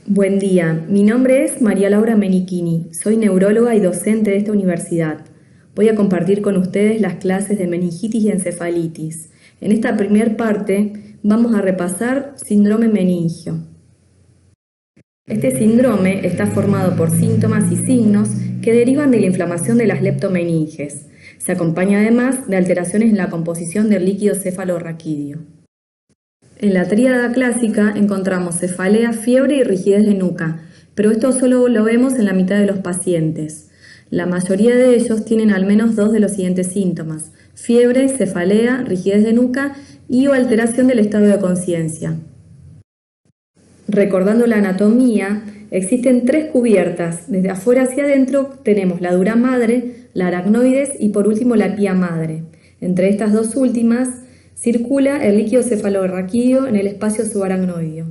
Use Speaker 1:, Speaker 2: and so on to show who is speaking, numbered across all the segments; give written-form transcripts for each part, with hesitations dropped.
Speaker 1: Buen día, mi nombre es María Laura Menichini, soy neuróloga y docente de esta universidad. Voy a compartir con ustedes las clases de meningitis y encefalitis. En esta primera parte vamos a repasar síndrome meningio. Este síndrome está formado por síntomas y signos que derivan de la inflamación de las leptomeninges. Se acompaña además de alteraciones en la composición del líquido cefalorraquídeo. En la tríada clásica encontramos cefalea, fiebre y rigidez de nuca, pero esto solo lo vemos en la mitad de los pacientes. La mayoría de ellos tienen al menos dos de los siguientes síntomas: fiebre, cefalea, rigidez de nuca y o alteración del estado de conciencia. Recordando la anatomía, existen tres cubiertas. Desde afuera hacia adentro tenemos la dura madre, la aracnoides y por último la pía madre. Entre estas dos últimas circula el líquido cefalorraquídeo en el espacio subaracnoideo.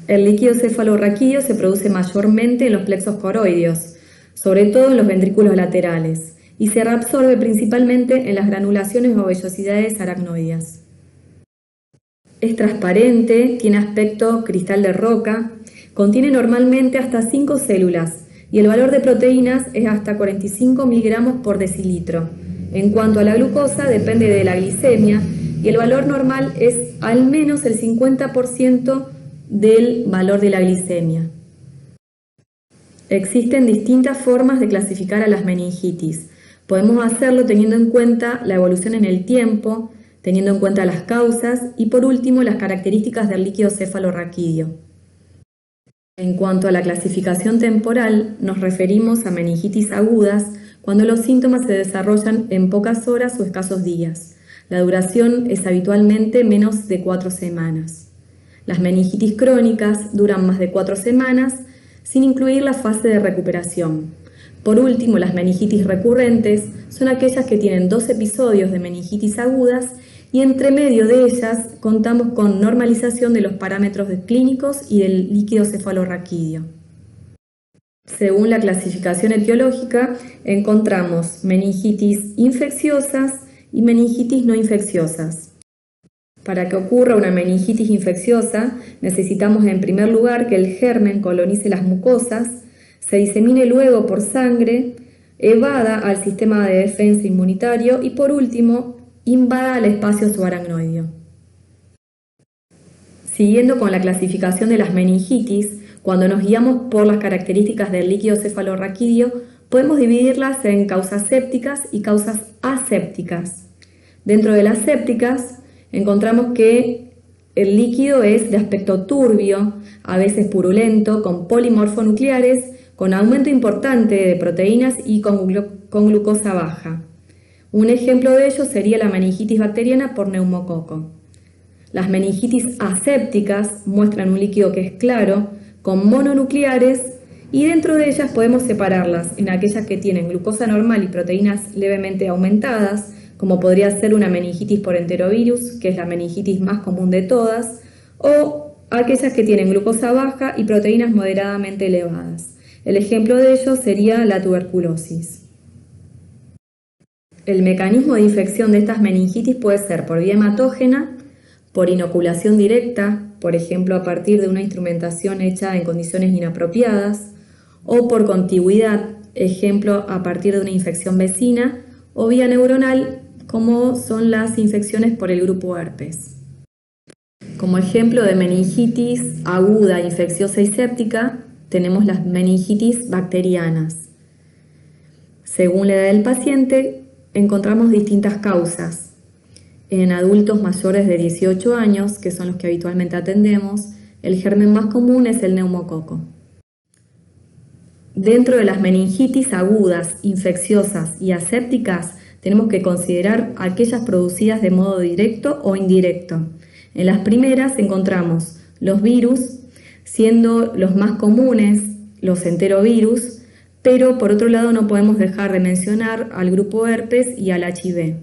Speaker 1: El líquido cefalorraquídeo se produce mayormente en los plexos coroideos, sobre todo en los ventrículos laterales, y se reabsorbe principalmente en las granulaciones o vellosidades aracnoideas. Es transparente, tiene aspecto cristal de roca, contiene normalmente hasta 5 células y el valor de proteínas es hasta 45 miligramos por decilitro. En cuanto a la glucosa, depende de la glicemia y el valor normal es al menos el 50% del valor de la glicemia. Existen distintas formas de clasificar a las meningitis. Podemos hacerlo teniendo en cuenta la evolución en el tiempo, teniendo en cuenta las causas y por último las características del líquido cefalorraquídeo. En cuanto a la clasificación temporal, nos referimos a meningitis agudas cuando los síntomas se desarrollan en pocas horas o escasos días. La duración es habitualmente menos de 4 semanas. Las meningitis crónicas duran más de 4 semanas, sin incluir la fase de recuperación. Por último, las meningitis recurrentes son aquellas que tienen 2 episodios de meningitis agudas y entre medio de ellas contamos con normalización de los parámetros clínicos y del líquido cefalorraquídeo. Según la clasificación etiológica, encontramos meningitis infecciosas y meningitis no infecciosas. Para que ocurra una meningitis infecciosa, necesitamos en primer lugar que el germen colonice las mucosas, se disemine luego por sangre, evada al sistema de defensa inmunitario y por último, invada el espacio subaracnoideo. Siguiendo con la clasificación de las meningitis, cuando nos guiamos por las características del líquido cefalorraquídeo, podemos dividirlas en causas sépticas y causas asépticas. Dentro de las sépticas, encontramos que el líquido es de aspecto turbio, a veces purulento, con polimorfonucleares, con aumento importante de proteínas y con glucosa baja. Un ejemplo de ello sería la meningitis bacteriana por neumococo. Las meningitis asépticas muestran un líquido que es claro, con mononucleares, y dentro de ellas podemos separarlas en aquellas que tienen glucosa normal y proteínas levemente aumentadas, como podría ser una meningitis por enterovirus, que es la meningitis más común de todas, o aquellas que tienen glucosa baja y proteínas moderadamente elevadas. El ejemplo de ello sería la tuberculosis. El mecanismo de infección de estas meningitis puede ser por vía hematógena, por inoculación directa, por ejemplo a partir de una instrumentación hecha en condiciones inapropiadas, o por contigüidad, ejemplo a partir de una infección vecina, o vía neuronal, como son las infecciones por el grupo herpes. Como ejemplo de meningitis aguda, infecciosa y séptica, tenemos las meningitis bacterianas. Según la edad del paciente, encontramos distintas causas. En adultos mayores de 18 años, que son los que habitualmente atendemos, el germen más común es el neumococo. Dentro de las meningitis agudas, infecciosas y asépticas, tenemos que considerar aquellas producidas de modo directo o indirecto. En las primeras encontramos los virus, siendo los más comunes los enterovirus, pero por otro lado no podemos dejar de mencionar al grupo herpes y al HIV.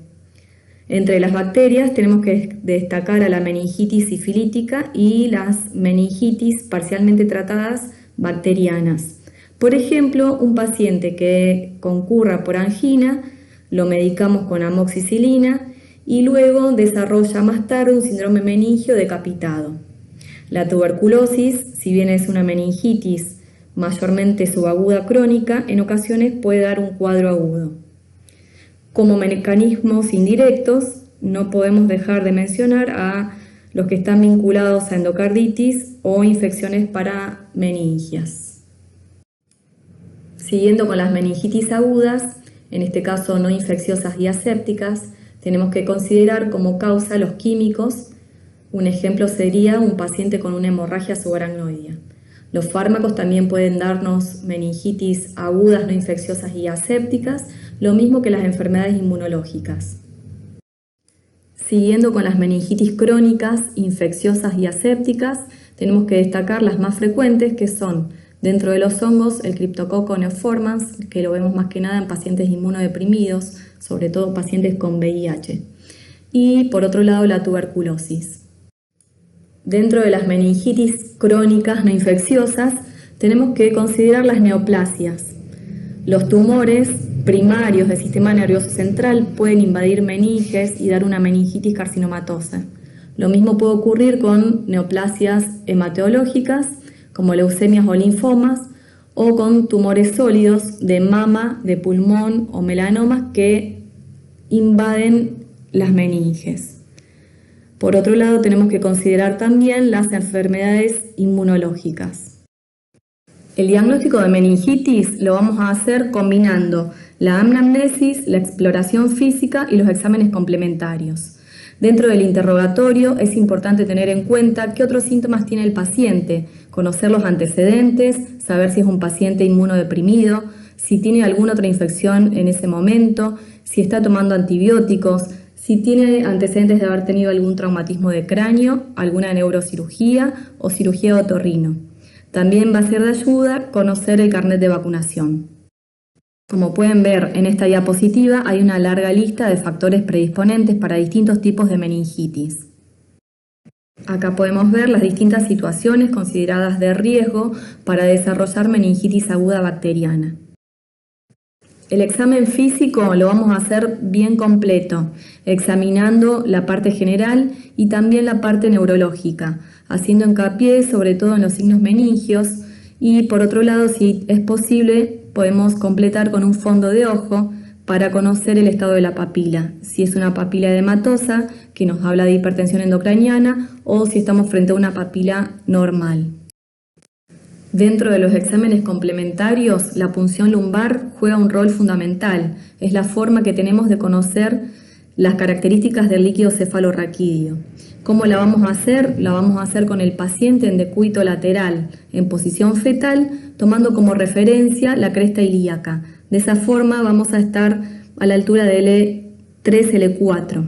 Speaker 1: Entre las bacterias tenemos que destacar a la meningitis sifilítica y las meningitis parcialmente tratadas bacterianas. Por ejemplo, un paciente que concurra por angina, lo medicamos con amoxicilina y luego desarrolla más tarde un síndrome meningio decapitado. La tuberculosis, si bien es una meningitis mayormente subaguda crónica, en ocasiones puede dar un cuadro agudo. Como mecanismos indirectos, no podemos dejar de mencionar a los que están vinculados a endocarditis o infecciones para meningias. Siguiendo con las meningitis agudas, en este caso no infecciosas y asépticas, tenemos que considerar como causa los químicos. Un ejemplo sería un paciente con una hemorragia subaracnoidea. Los fármacos también pueden darnos meningitis agudas no infecciosas y asépticas, lo mismo que las enfermedades inmunológicas. Siguiendo con las meningitis crónicas, infecciosas y asépticas, tenemos que destacar las más frecuentes, que son, dentro de los hongos, el Cryptococcus neoformans, que lo vemos más que nada en pacientes inmunodeprimidos, sobre todo pacientes con VIH. Y por otro lado, la tuberculosis. Dentro de las meningitis crónicas no infecciosas, tenemos que considerar las neoplasias. Los tumores primarios del sistema nervioso central pueden invadir meninges y dar una meningitis carcinomatosa. Lo mismo puede ocurrir con neoplasias hematológicas, como leucemias o linfomas, o con tumores sólidos de mama, de pulmón o melanomas que invaden las meninges. Por otro lado, tenemos que considerar también las enfermedades inmunológicas. El diagnóstico de meningitis lo vamos a hacer combinando la anamnesis, la exploración física y los exámenes complementarios. Dentro del interrogatorio es importante tener en cuenta qué otros síntomas tiene el paciente, conocer los antecedentes, saber si es un paciente inmunodeprimido, si tiene alguna otra infección en ese momento, si está tomando antibióticos, si tiene antecedentes de haber tenido algún traumatismo de cráneo, alguna neurocirugía o cirugía de otorrino. También va a ser de ayuda conocer el carnet de vacunación. Como pueden ver en esta diapositiva, hay una larga lista de factores predisponentes para distintos tipos de meningitis. Acá podemos ver las distintas situaciones consideradas de riesgo para desarrollar meningitis aguda bacteriana. El examen físico lo vamos a hacer bien completo, examinando la parte general y también la parte neurológica, haciendo hincapié sobre todo en los signos meningios y por otro lado, si es posible, podemos completar con un fondo de ojo para conocer el estado de la papila, si es una papila edematosa que nos habla de hipertensión endocraniana o si estamos frente a una papila normal. Dentro de los exámenes complementarios, la punción lumbar juega un rol fundamental. Es la forma que tenemos de conocer las características del líquido cefalorraquídeo. ¿Cómo la vamos a hacer? La vamos a hacer con el paciente en decúbito lateral, en posición fetal, tomando como referencia la cresta ilíaca. De esa forma vamos a estar a la altura de L3, L4.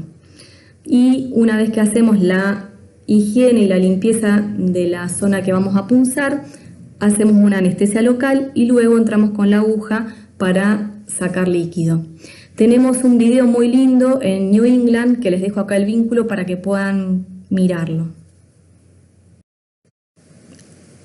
Speaker 1: Y una vez que hacemos la higiene y la limpieza de la zona que vamos a punzar, hacemos una anestesia local y luego entramos con la aguja para sacar líquido. Tenemos un video muy lindo en New England que les dejo acá el vínculo para que puedan mirarlo.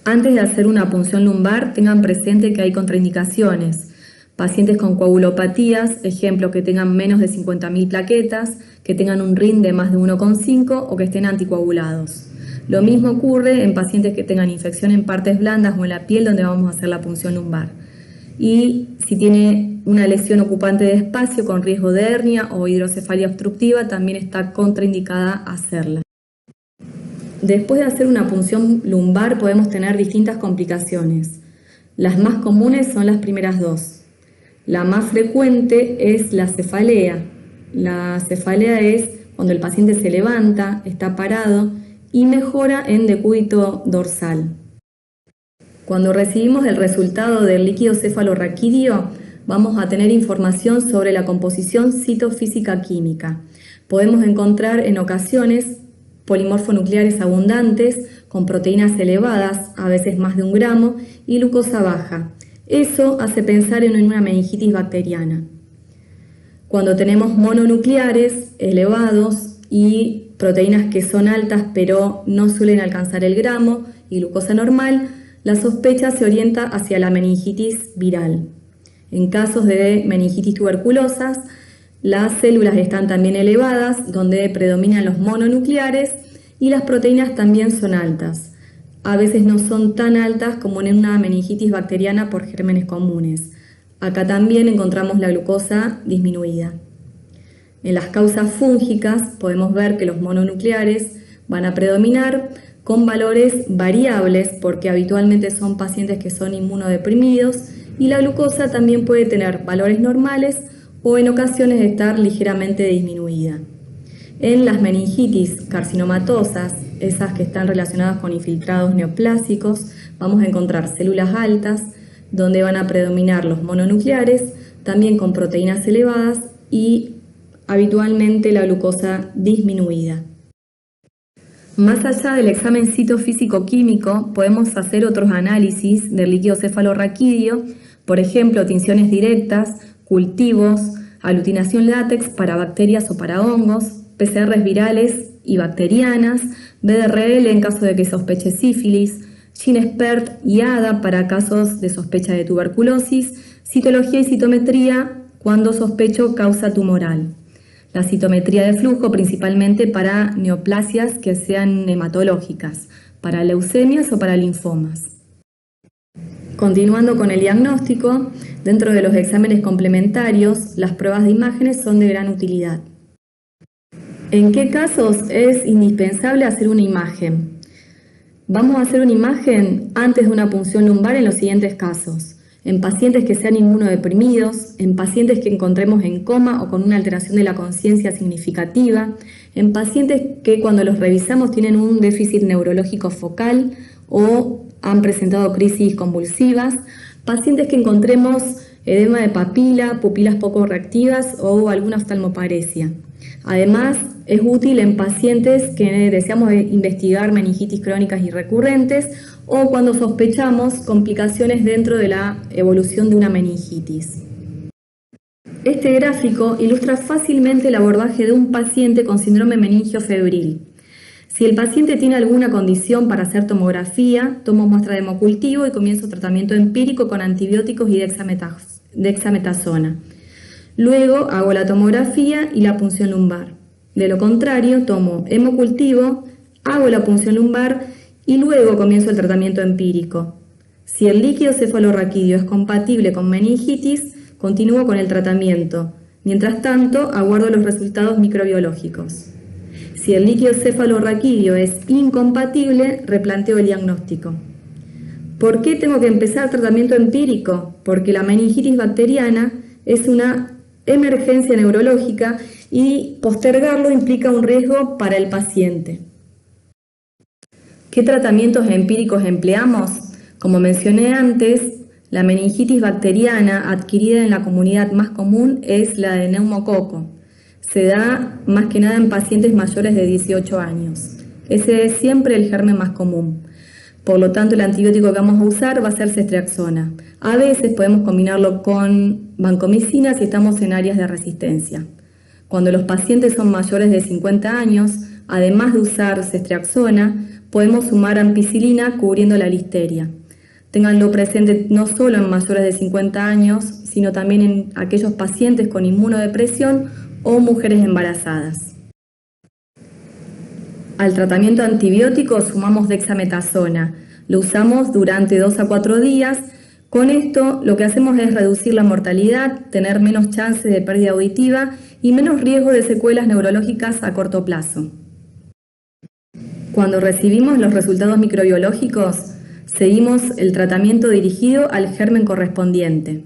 Speaker 1: Antes de hacer una punción lumbar, tengan presente que hay contraindicaciones. Pacientes con coagulopatías, ejemplo, que tengan menos de 50.000 plaquetas, que tengan un RIN de más de 1,5 o que estén anticoagulados. Lo mismo ocurre en pacientes que tengan infección en partes blandas o en la piel donde vamos a hacer la punción lumbar. Y si tiene una lesión ocupante de espacio con riesgo de hernia o hidrocefalia obstructiva, también está contraindicada hacerla. Después de hacer una punción lumbar podemos tener distintas complicaciones. Las más comunes son las primeras dos. La más frecuente es la cefalea. La cefalea es cuando el paciente se levanta, está parado y mejora en decúbito dorsal. Cuando recibimos el resultado del líquido cefalorraquídeo, vamos a tener información sobre la composición citofísica química. Podemos encontrar en ocasiones polimorfonucleares abundantes con proteínas elevadas, a veces más de 1 gramo, y glucosa baja. Eso hace pensar en una meningitis bacteriana. Cuando tenemos mononucleares elevados y proteínas que son altas pero no suelen alcanzar el gramo y glucosa normal, la sospecha se orienta hacia la meningitis viral. En casos de meningitis tuberculosas, las células están también elevadas, donde predominan los mononucleares y las proteínas también son altas. a veces no son tan altas como en una meningitis bacteriana por gérmenes comunes. Acá también encontramos la glucosa disminuida. En las causas fúngicas podemos ver que los mononucleares van a predominar con valores variables porque habitualmente son pacientes que son inmunodeprimidos, y la glucosa también puede tener valores normales o en ocasiones estar ligeramente disminuida. En las meningitis carcinomatosas, esas que están relacionadas con infiltrados neoplásicos, vamos a encontrar células altas donde van a predominar los mononucleares, también con proteínas elevadas y habitualmente la glucosa disminuida. Más allá del examen citofísico-químico, podemos hacer otros análisis del líquido cefalorraquídeo, por ejemplo, tinciones directas, cultivos, aglutinación látex para bacterias o para hongos, PCRs virales y bacterianas, BDRL en caso de que sospeche sífilis, GeneXpert y ADA para casos de sospecha de tuberculosis, citología y citometría cuando sospecho causa tumoral. La citometría de flujo principalmente para neoplasias que sean hematológicas, para leucemias o para linfomas. Continuando con el diagnóstico, dentro de los exámenes complementarios, las pruebas de imágenes son de gran utilidad. ¿En qué casos es indispensable hacer una imagen? Vamos a hacer una imagen antes de una punción lumbar en los siguientes casos: en pacientes que sean inmunodeprimidos, en pacientes que encontremos en coma o con una alteración de la conciencia significativa, en pacientes que cuando los revisamos tienen un déficit neurológico focal o han presentado crisis convulsivas, pacientes que encontremos edema de papila, pupilas poco reactivas o alguna oftalmoparesia. Además, es útil en pacientes que deseamos investigar meningitis crónicas y recurrentes o cuando sospechamos complicaciones dentro de la evolución de una meningitis. Este gráfico ilustra fácilmente el abordaje de un paciente con síndrome meningio-febril. Si el paciente tiene alguna condición para hacer tomografía, tomo muestra de hemocultivo y comienzo tratamiento empírico con antibióticos y dexametasona. Luego hago la tomografía y la punción lumbar. De lo contrario, tomo hemocultivo, hago la punción lumbar y luego comienzo el tratamiento empírico. Si el líquido cefalorraquídeo es compatible con meningitis, continúo con el tratamiento. Mientras tanto, aguardo los resultados microbiológicos. Si el líquido cefalorraquídeo es incompatible, replanteo el diagnóstico. ¿Por qué tengo que empezar tratamiento empírico? Porque la meningitis bacteriana es una emergencia neurológica y postergarlo implica un riesgo para el paciente. ¿Qué tratamientos empíricos empleamos? Como mencioné antes, la meningitis bacteriana adquirida en la comunidad más común es la de neumococo. Se da más que nada en pacientes mayores de 18 años. Ese es siempre el germen más común. Por lo tanto, el antibiótico que vamos a usar va a ser ceftriaxona. A veces podemos combinarlo con vancomicina si estamos en áreas de resistencia. Cuando los pacientes son mayores de 50 años, además de usar ceftriaxona, podemos sumar ampicilina cubriendo la listeria. Ténganlo presente no solo en mayores de 50 años, sino también en aquellos pacientes con inmunodepresión o mujeres embarazadas. Al tratamiento antibiótico sumamos dexametasona. Lo usamos durante 2 a 4 días. Con esto lo que hacemos es reducir la mortalidad, tener menos chances de pérdida auditiva y menos riesgo de secuelas neurológicas a corto plazo. Cuando recibimos los resultados microbiológicos, seguimos el tratamiento dirigido al germen correspondiente.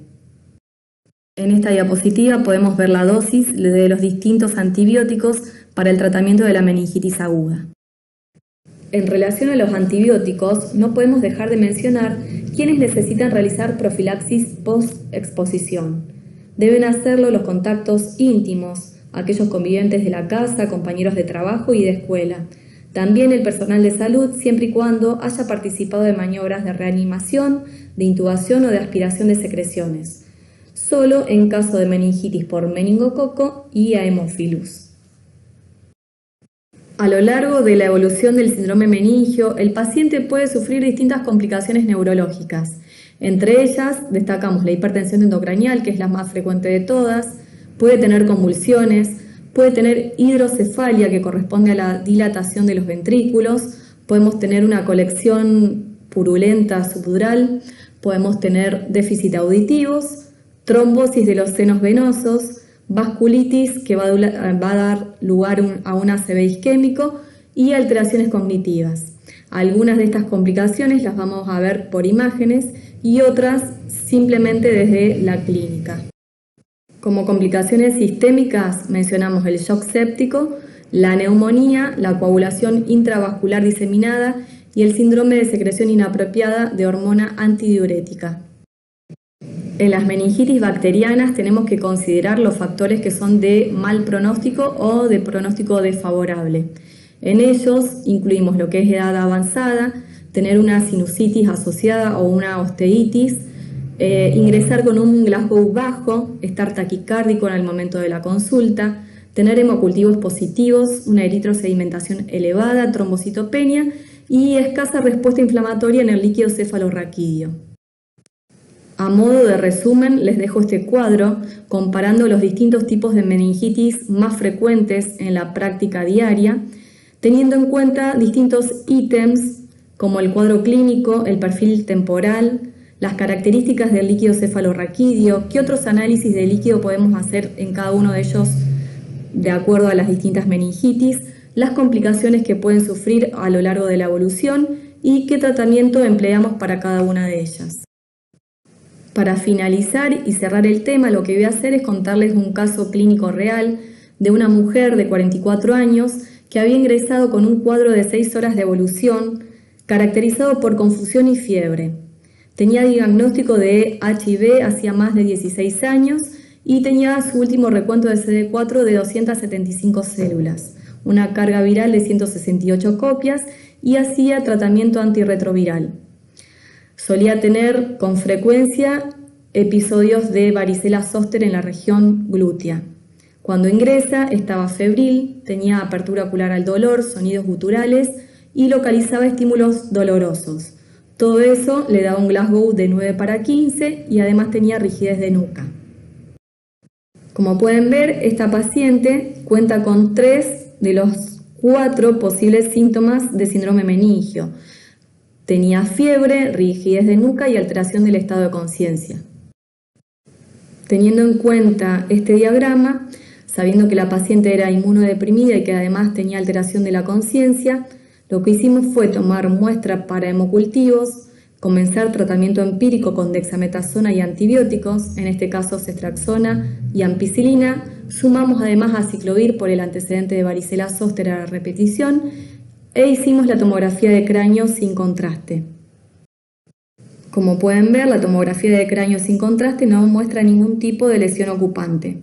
Speaker 1: En esta diapositiva podemos ver la dosis de los distintos antibióticos para el tratamiento de la meningitis aguda. En relación a los antibióticos, no podemos dejar de mencionar quienes necesitan realizar profilaxis post-exposición. Deben hacerlo los contactos íntimos, aquellos convivientes de la casa, compañeros de trabajo y de escuela. También el personal de salud, siempre y cuando haya participado de maniobras de reanimación, de intubación o de aspiración de secreciones. Solo en caso de meningitis por meningococo y Haemophilus. A lo largo de la evolución del síndrome meningio, el paciente puede sufrir distintas complicaciones neurológicas. Entre ellas destacamos la hipertensión endocranial, que es la más frecuente de todas, puede tener convulsiones, puede tener hidrocefalia, que corresponde a la dilatación de los ventrículos, Podemos tener una colección purulenta subdural, podemos tener déficit auditivos, trombosis de los senos venosos, vasculitis que va a dar lugar a un ACV isquémico y alteraciones cognitivas. Algunas de estas complicaciones las vamos a ver por imágenes y otras simplemente desde la clínica. Como complicaciones sistémicas mencionamos el shock séptico, la neumonía, la coagulación intravascular diseminada y el síndrome de secreción inapropiada de hormona antidiurética. En las meningitis bacterianas tenemos que considerar los factores que son de mal pronóstico o de pronóstico desfavorable. En ellos incluimos lo que es edad avanzada, tener una sinusitis asociada o una osteitis, ingresar con un Glasgow bajo, estar taquicárdico en el momento de la consulta, tener hemocultivos positivos, una eritrosedimentación elevada, trombocitopenia y escasa respuesta inflamatoria en el líquido cefalorraquídeo. A modo de resumen, les dejo este cuadro comparando los distintos tipos de meningitis más frecuentes en la práctica diaria, teniendo en cuenta distintos ítems como el cuadro clínico, el perfil temporal, las características del líquido cefalorraquídeo, qué otros análisis de líquido podemos hacer en cada uno de ellos de acuerdo a las distintas meningitis, las complicaciones que pueden sufrir a lo largo de la evolución y qué tratamiento empleamos para cada una de ellas. Para finalizar y cerrar el tema, lo que voy a hacer es contarles un caso clínico real de una mujer de 44 años que había ingresado con un cuadro de 6 horas de evolución caracterizado por confusión y fiebre. Tenía diagnóstico de HIV hacía más de 16 años y tenía su último recuento de CD4 de 275 células, una carga viral de 168 copias y hacía tratamiento antirretroviral. Solía tener con frecuencia episodios de varicela zóster en la región glútea. Cuando ingresa estaba febril, tenía apertura ocular al dolor, sonidos guturales y localizaba estímulos dolorosos. Todo eso le daba un Glasgow de 9/15 y además tenía rigidez de nuca. Como pueden ver, esta paciente cuenta con 3 de los 4 posibles síntomas de síndrome meningio. Tenía fiebre, rigidez de nuca y alteración del estado de conciencia. Teniendo en cuenta este diagrama, sabiendo que la paciente era inmunodeprimida y que además tenía alteración de la conciencia, lo que hicimos fue tomar muestra para hemocultivos, comenzar tratamiento empírico con dexametasona y antibióticos, en este caso cestraxona y ampicilina, sumamos además aciclovir por el antecedente de varicela zóster a la repetición e hicimos la tomografía de cráneo sin contraste. Como pueden ver, la tomografía de cráneo sin contraste no muestra ningún tipo de lesión ocupante.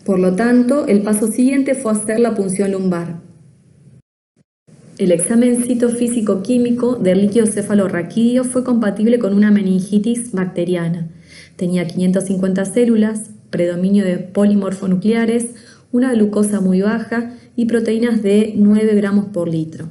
Speaker 1: Por lo tanto, el paso siguiente fue hacer la punción lumbar. El examen citofísico-químico del líquido cefalorraquídeo fue compatible con una meningitis bacteriana. Tenía 550 células, predominio de polimorfonucleares, una glucosa muy baja y proteínas de 9 gramos por litro.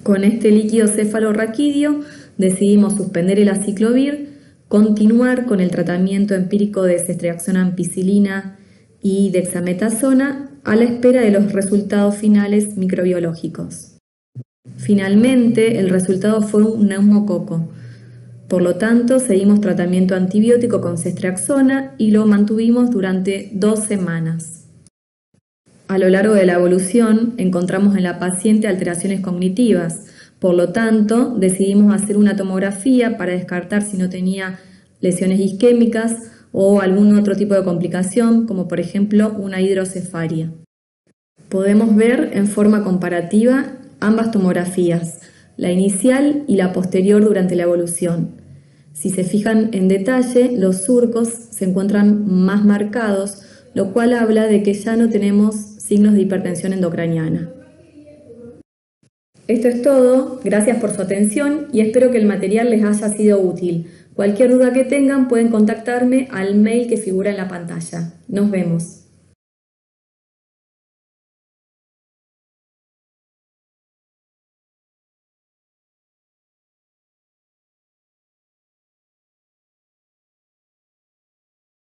Speaker 1: Con este líquido cefalorraquídeo decidimos suspender el aciclovir, continuar con el tratamiento empírico de cestraxona, ampicilina y dexametasona a la espera de los resultados finales microbiológicos. Finalmente, el resultado fue un neumococo. Por lo tanto, seguimos tratamiento antibiótico con cestraxona y lo mantuvimos durante 2 semanas. A lo largo de la evolución, encontramos en la paciente alteraciones cognitivas. Por lo tanto, decidimos hacer una tomografía para descartar si no tenía lesiones isquémicas o algún otro tipo de complicación, como por ejemplo una hidrocefalia. Podemos ver en forma comparativa ambas tomografías, la inicial y la posterior durante la evolución. Si se fijan en detalle, los surcos se encuentran más marcados, lo cual habla de que ya no tenemos signos de hipertensión endocraniana. Esto es todo, gracias por su atención y espero que el material les haya sido útil. Cualquier duda que tengan pueden contactarme al mail que figura en la pantalla. Nos vemos.